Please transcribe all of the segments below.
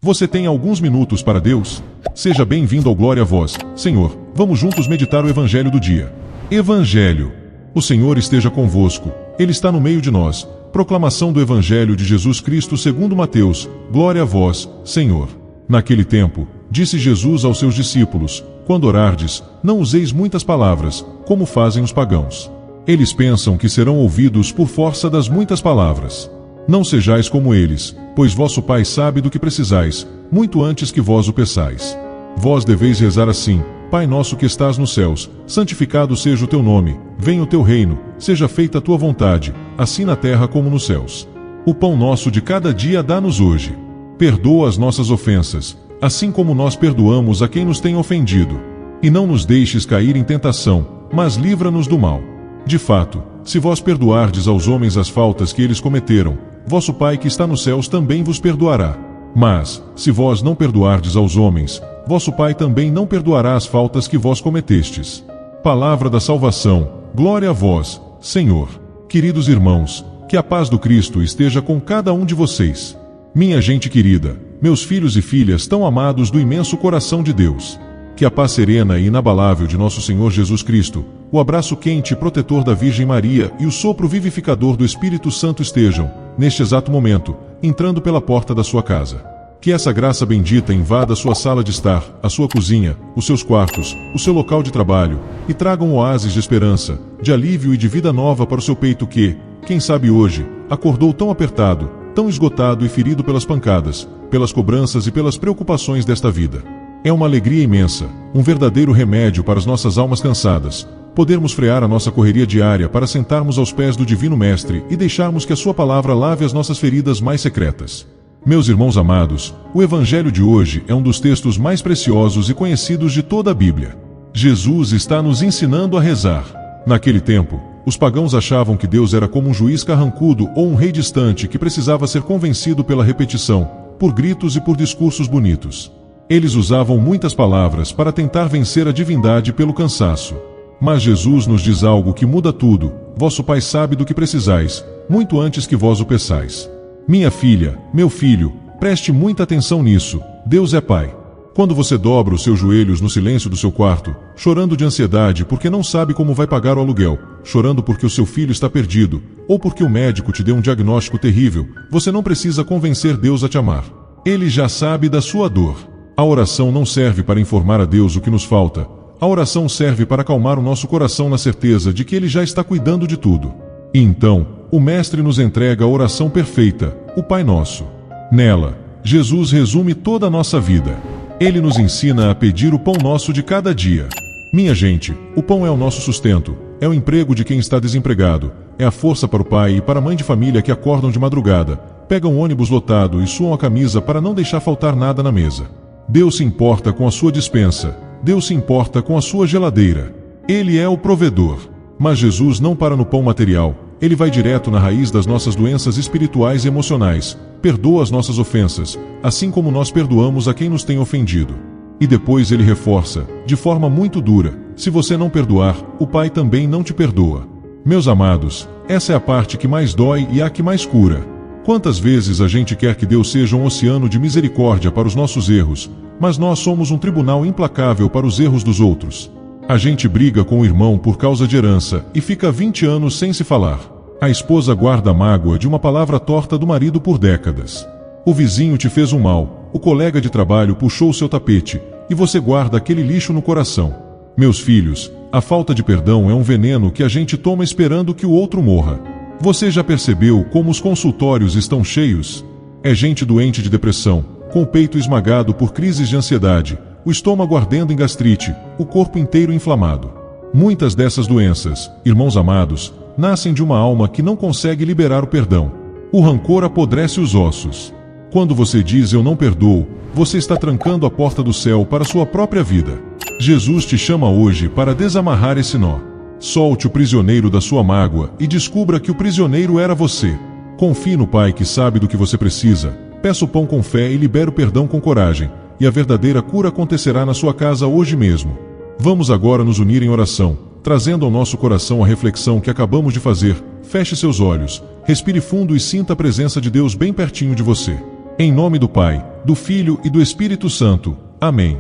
Você tem alguns minutos para Deus? Seja bem-vindo ao Glória a Vós, Senhor. Vamos juntos meditar o Evangelho do dia. Evangelho. O Senhor esteja convosco. Ele está no meio de nós. Proclamação do Evangelho de Jesus Cristo segundo Mateus. Glória a vós, Senhor. Naquele tempo, disse Jesus aos seus discípulos: quando orardes, não useis muitas palavras, como fazem os pagãos. Eles pensam que serão ouvidos por força das muitas palavras. Não sejais como eles, pois vosso Pai sabe do que precisais, muito antes que vós o peçais. Vós deveis rezar assim: Pai nosso que estás nos céus, santificado seja o teu nome, venha o teu reino, seja feita a tua vontade, assim na terra como nos céus. O pão nosso de cada dia dá-nos hoje. Perdoa as nossas ofensas, assim como nós perdoamos a quem nos tem ofendido. E não nos deixes cair em tentação, mas livra-nos do mal. De fato, se vós perdoardes aos homens as faltas que eles cometeram, vosso Pai que está nos céus também vos perdoará. Mas, se vós não perdoardes aos homens, vosso Pai também não perdoará as faltas que vós cometestes. Palavra da salvação. Glória a vós, Senhor. Queridos irmãos, que a paz do Cristo esteja com cada um de vocês. Minha gente querida, meus filhos e filhas tão amados do imenso coração de Deus. Que a paz serena e inabalável de nosso Senhor Jesus Cristo, o abraço quente e protetor da Virgem Maria e o sopro vivificador do Espírito Santo estejam, neste exato momento, entrando pela porta da sua casa. Que essa graça bendita invada a sua sala de estar, a sua cozinha, os seus quartos, o seu local de trabalho, e traga um oásis de esperança, de alívio e de vida nova para o seu peito que, quem sabe hoje, acordou tão apertado, tão esgotado e ferido pelas pancadas, pelas cobranças e pelas preocupações desta vida. É uma alegria imensa, um verdadeiro remédio para as nossas almas cansadas, podermos frear a nossa correria diária para sentarmos aos pés do Divino Mestre e deixarmos que a sua palavra lave as nossas feridas mais secretas. Meus irmãos amados, o Evangelho de hoje é um dos textos mais preciosos e conhecidos de toda a Bíblia. Jesus está nos ensinando a rezar. Naquele tempo, os pagãos achavam que Deus era como um juiz carrancudo ou um rei distante que precisava ser convencido pela repetição, por gritos e por discursos bonitos. Eles usavam muitas palavras para tentar vencer a divindade pelo cansaço. Mas Jesus nos diz algo que muda tudo: vosso Pai sabe do que precisais, muito antes que vós o peçais. Minha filha, meu filho, preste muita atenção nisso: Deus é Pai. Quando você dobra os seus joelhos no silêncio do seu quarto, chorando de ansiedade porque não sabe como vai pagar o aluguel, chorando porque o seu filho está perdido, ou porque o médico te deu um diagnóstico terrível, você não precisa convencer Deus a te amar. Ele já sabe da sua dor. A oração não serve para informar a Deus o que nos falta. A oração serve para acalmar o nosso coração na certeza de que Ele já está cuidando de tudo. E então, o Mestre nos entrega a oração perfeita, o Pai Nosso. Nela, Jesus resume toda a nossa vida. Ele nos ensina a pedir o pão nosso de cada dia. Minha gente, o pão é o nosso sustento, é o emprego de quem está desempregado, é a força para o pai e para a mãe de família que acordam de madrugada, pegam um ônibus lotado e suam a camisa para não deixar faltar nada na mesa. Deus se importa com a sua despensa. Deus se importa com a sua geladeira. Ele é o provedor. Mas Jesus não para no pão material. Ele vai direto na raiz das nossas doenças espirituais e emocionais. Perdoa as nossas ofensas, assim como nós perdoamos a quem nos tem ofendido. E depois ele reforça, de forma muito dura: se você não perdoar, o Pai também não te perdoa. Meus amados, essa é a parte que mais dói e a que mais cura. Quantas vezes a gente quer que Deus seja um oceano de misericórdia para os nossos erros, mas nós somos um tribunal implacável para os erros dos outros. A gente briga com o irmão por causa de herança e fica 20 anos sem se falar. A esposa guarda a mágoa de uma palavra torta do marido por décadas. O vizinho te fez um mal, o colega de trabalho puxou o seu tapete, e você guarda aquele lixo no coração. Meus filhos, a falta de perdão é um veneno que a gente toma esperando que o outro morra. Você já percebeu como os consultórios estão cheios? É gente doente de depressão, com o peito esmagado por crises de ansiedade, o estômago ardendo em gastrite, o corpo inteiro inflamado. Muitas dessas doenças, irmãos amados, nascem de uma alma que não consegue liberar o perdão. O rancor apodrece os ossos. Quando você diz "eu não perdoo", você está trancando a porta do céu para sua própria vida. Jesus te chama hoje para desamarrar esse nó. Solte o prisioneiro da sua mágoa e descubra que o prisioneiro era você. Confie no Pai que sabe do que você precisa. Peça o pão com fé e libere o perdão com coragem, e a verdadeira cura acontecerá na sua casa hoje mesmo. Vamos agora nos unir em oração, trazendo ao nosso coração a reflexão que acabamos de fazer. Feche seus olhos, respire fundo e sinta a presença de Deus bem pertinho de você. Em nome do Pai, do Filho e do Espírito Santo. Amém.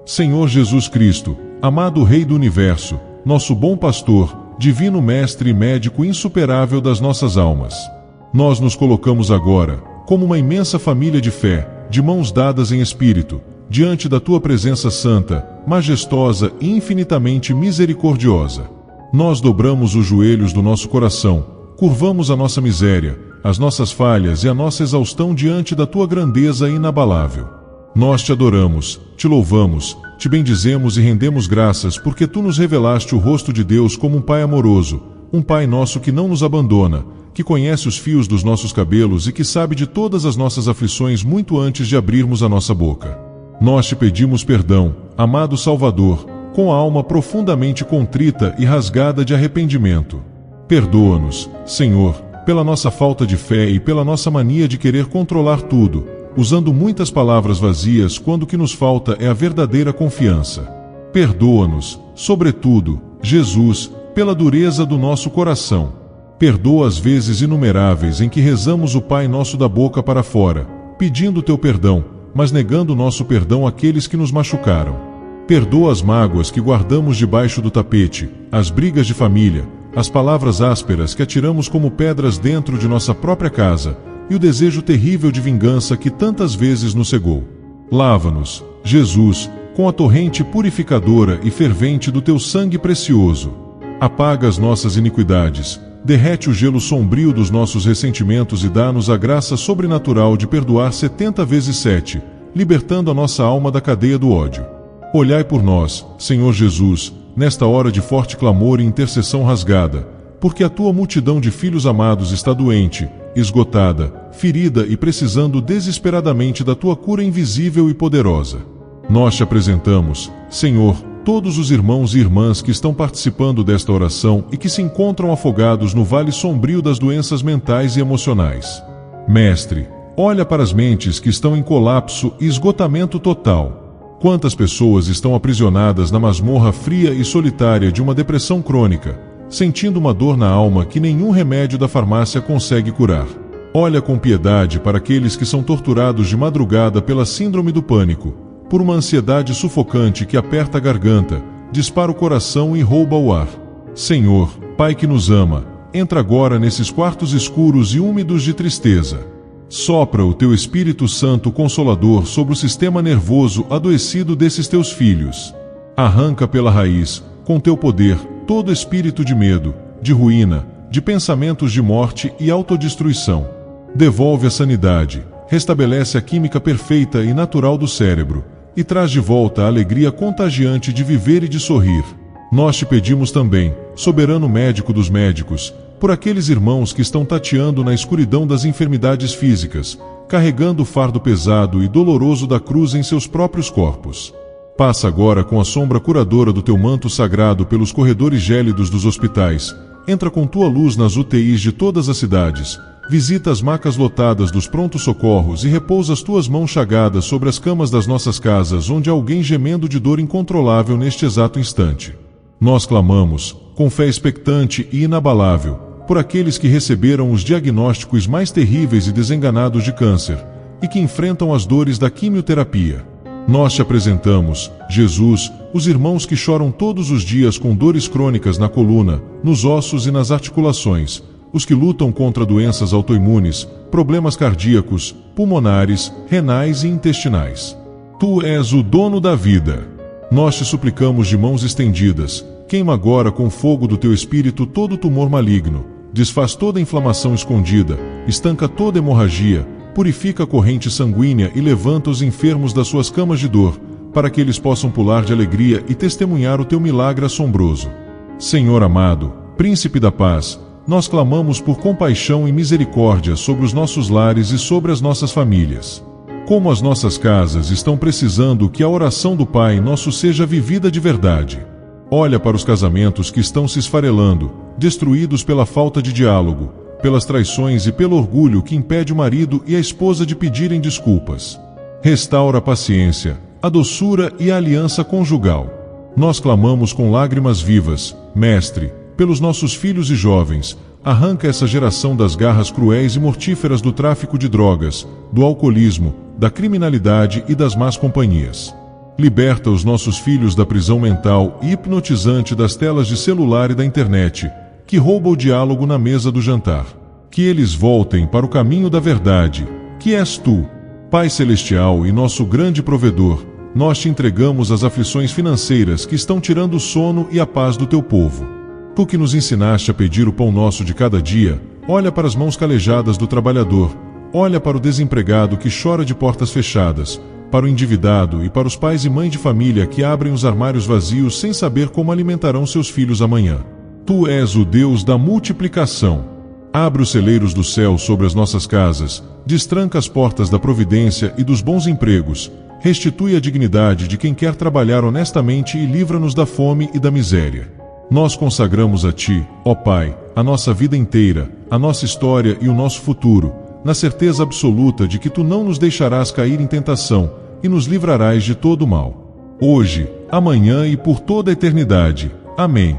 Senhor Jesus Cristo, amado Rei do Universo, nosso bom pastor, divino mestre e médico insuperável das nossas almas. Nós nos colocamos agora, como uma imensa família de fé, de mãos dadas em espírito, diante da tua presença santa, majestosa e infinitamente misericordiosa. Nós dobramos os joelhos do nosso coração, curvamos a nossa miséria, as nossas falhas e a nossa exaustão diante da tua grandeza inabalável. Nós te adoramos, te louvamos, te bendizemos e rendemos graças porque tu nos revelaste o rosto de Deus como um Pai amoroso, um Pai nosso que não nos abandona, que conhece os fios dos nossos cabelos e que sabe de todas as nossas aflições muito antes de abrirmos a nossa boca. Nós te pedimos perdão, amado Salvador, com a alma profundamente contrita e rasgada de arrependimento. Perdoa-nos, Senhor, pela nossa falta de fé e pela nossa mania de querer controlar tudo, usando muitas palavras vazias quando o que nos falta é a verdadeira confiança. Perdoa-nos, sobretudo, Jesus, pela dureza do nosso coração. Perdoa as vezes inumeráveis em que rezamos o Pai Nosso da boca para fora, pedindo teu perdão, mas negando nosso perdão àqueles que nos machucaram. Perdoa as mágoas que guardamos debaixo do tapete, as brigas de família, as palavras ásperas que atiramos como pedras dentro de nossa própria casa, e o desejo terrível de vingança que tantas vezes nos cegou. Lava-nos, Jesus, com a torrente purificadora e fervente do teu sangue precioso. Apaga as nossas iniquidades, derrete o gelo sombrio dos nossos ressentimentos e dá-nos a graça sobrenatural de perdoar 70 vezes 7, libertando a nossa alma da cadeia do ódio. Olhai por nós, Senhor Jesus, nesta hora de forte clamor e intercessão rasgada, porque a tua multidão de filhos amados está doente, esgotada, ferida e precisando desesperadamente da tua cura invisível e poderosa. Nós te apresentamos, Senhor, todos os irmãos e irmãs que estão participando desta oração e que se encontram afogados no vale sombrio das doenças mentais e emocionais. Mestre, olha para as mentes que estão em colapso e esgotamento total. Quantas pessoas estão aprisionadas na masmorra fria e solitária de uma depressão crônica, sentindo uma dor na alma que nenhum remédio da farmácia consegue curar. Olha com piedade para aqueles que são torturados de madrugada pela síndrome do pânico, por uma ansiedade sufocante que aperta a garganta, dispara o coração e rouba o ar. Senhor, Pai que nos ama, entra agora nesses quartos escuros e úmidos de tristeza. Sopra o teu Espírito Santo Consolador sobre o sistema nervoso adoecido desses teus filhos. Arranca pela raiz, com teu poder, todo espírito de medo, de ruína, de pensamentos de morte e autodestruição. Devolve a sanidade, restabelece a química perfeita e natural do cérebro, e traz de volta a alegria contagiante de viver e de sorrir. Nós te pedimos também, soberano médico dos médicos, por aqueles irmãos que estão tateando na escuridão das enfermidades físicas, carregando o fardo pesado e doloroso da cruz em seus próprios corpos. Passa agora com a sombra curadora do teu manto sagrado pelos corredores gélidos dos hospitais, entra com tua luz nas UTIs de todas as cidades, visita as macas lotadas dos prontos-socorros e repousa as tuas mãos chagadas sobre as camas das nossas casas onde há alguém gemendo de dor incontrolável neste exato instante. Nós clamamos, com fé expectante e inabalável, por aqueles que receberam os diagnósticos mais terríveis e desenganados de câncer, e que enfrentam as dores da quimioterapia. Nós te apresentamos, Jesus, os irmãos que choram todos os dias com dores crônicas na coluna, nos ossos e nas articulações, os que lutam contra doenças autoimunes, problemas cardíacos, pulmonares, renais e intestinais. Tu és o dono da vida. Nós te suplicamos de mãos estendidas, queima agora com fogo do teu espírito todo tumor maligno, desfaz toda inflamação escondida, estanca toda hemorragia, purifica a corrente sanguínea e levanta os enfermos das suas camas de dor, para que eles possam pular de alegria e testemunhar o teu milagre assombroso. Senhor amado, Príncipe da Paz, nós clamamos por compaixão e misericórdia sobre os nossos lares e sobre as nossas famílias. Como as nossas casas estão precisando que a oração do Pai Nosso seja vivida de verdade. Olha para os casamentos que estão se esfarelando, destruídos pela falta de diálogo, pelas traições e pelo orgulho que impede o marido e a esposa de pedirem desculpas. Restaura a paciência, a doçura e a aliança conjugal. Nós clamamos com lágrimas vivas, Mestre, pelos nossos filhos e jovens, arranca essa geração das garras cruéis e mortíferas do tráfico de drogas, do alcoolismo, da criminalidade e das más companhias. Liberta os nossos filhos da prisão mental e hipnotizante das telas de celular e da internet, que rouba o diálogo na mesa do jantar. Que eles voltem para o caminho da verdade, que és tu, Pai Celestial e nosso grande provedor. Nós te entregamos as aflições financeiras que estão tirando o sono e a paz do teu povo. Tu que nos ensinaste a pedir o pão nosso de cada dia, olha para as mãos calejadas do trabalhador, olha para o desempregado que chora de portas fechadas, para o endividado e para os pais e mães de família que abrem os armários vazios sem saber como alimentarão seus filhos amanhã. Tu és o Deus da multiplicação. Abre os celeiros do céu sobre as nossas casas, destranca as portas da providência e dos bons empregos, restitui a dignidade de quem quer trabalhar honestamente e livra-nos da fome e da miséria. Nós consagramos a Ti, ó Pai, a nossa vida inteira, a nossa história e o nosso futuro, na certeza absoluta de que Tu não nos deixarás cair em tentação e nos livrarás de todo o mal. Hoje, amanhã e por toda a eternidade. Amém.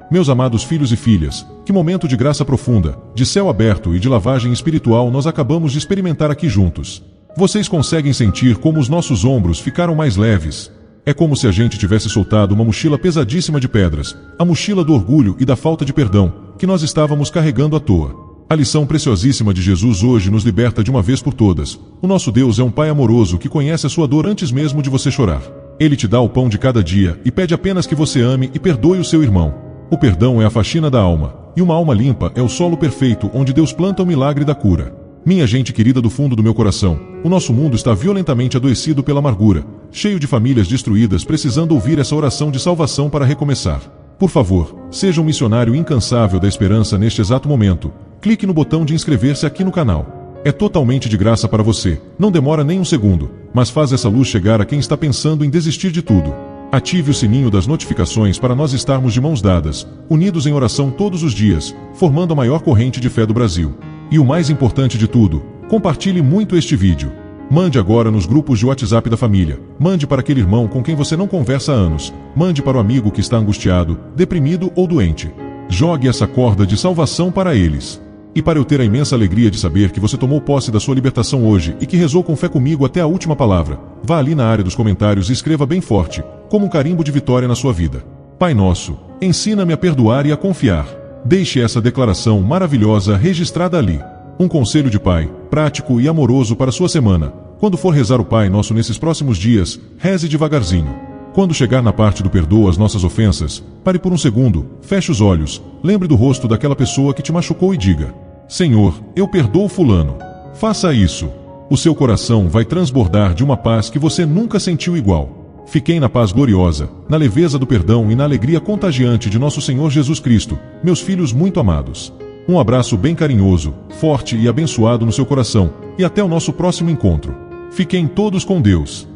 Meus amados filhos e filhas, que momento de graça profunda, de céu aberto e de lavagem espiritual nós acabamos de experimentar aqui juntos. Vocês conseguem sentir como os nossos ombros ficaram mais leves? É como se a gente tivesse soltado uma mochila pesadíssima de pedras, a mochila do orgulho e da falta de perdão, que nós estávamos carregando à toa. A lição preciosíssima de Jesus hoje nos liberta de uma vez por todas. O nosso Deus é um Pai amoroso que conhece a sua dor antes mesmo de você chorar. Ele te dá o pão de cada dia e pede apenas que você ame e perdoe o seu irmão. O perdão é a faxina da alma, e uma alma limpa é o solo perfeito onde Deus planta o milagre da cura. Minha gente querida do fundo do meu coração, o nosso mundo está violentamente adoecido pela amargura, cheio de famílias destruídas precisando ouvir essa oração de salvação para recomeçar. Por favor, seja um missionário incansável da esperança neste exato momento. Clique no botão de inscrever-se aqui no canal. É totalmente de graça para você, não demora nem um segundo, mas faz essa luz chegar a quem está pensando em desistir de tudo. Ative o sininho das notificações para nós estarmos de mãos dadas, unidos em oração todos os dias, formando a maior corrente de fé do Brasil. E o mais importante de tudo, compartilhe muito este vídeo. Mande agora nos grupos de WhatsApp da família. Mande para aquele irmão com quem você não conversa há anos. Mande para o amigo que está angustiado, deprimido ou doente. Jogue essa corda de salvação para eles. E para eu ter a imensa alegria de saber que você tomou posse da sua libertação hoje e que rezou com fé comigo até a última palavra, vá ali na área dos comentários e escreva bem forte, como um carimbo de vitória na sua vida. Pai nosso, ensina-me a perdoar e a confiar. Deixe essa declaração maravilhosa registrada ali. Um conselho de pai, prático e amoroso para sua semana. Quando for rezar o Pai Nosso nesses próximos dias, reze devagarzinho. Quando chegar na parte do perdoa as nossas ofensas, pare por um segundo, feche os olhos, lembre do rosto daquela pessoa que te machucou e diga: Senhor, eu perdoo fulano. Faça isso. O seu coração vai transbordar de uma paz que você nunca sentiu igual. Fiquem na paz gloriosa, na leveza do perdão e na alegria contagiante de nosso Senhor Jesus Cristo, meus filhos muito amados. Um abraço bem carinhoso, forte e abençoado no seu coração, e até o nosso próximo encontro. Fiquem todos com Deus.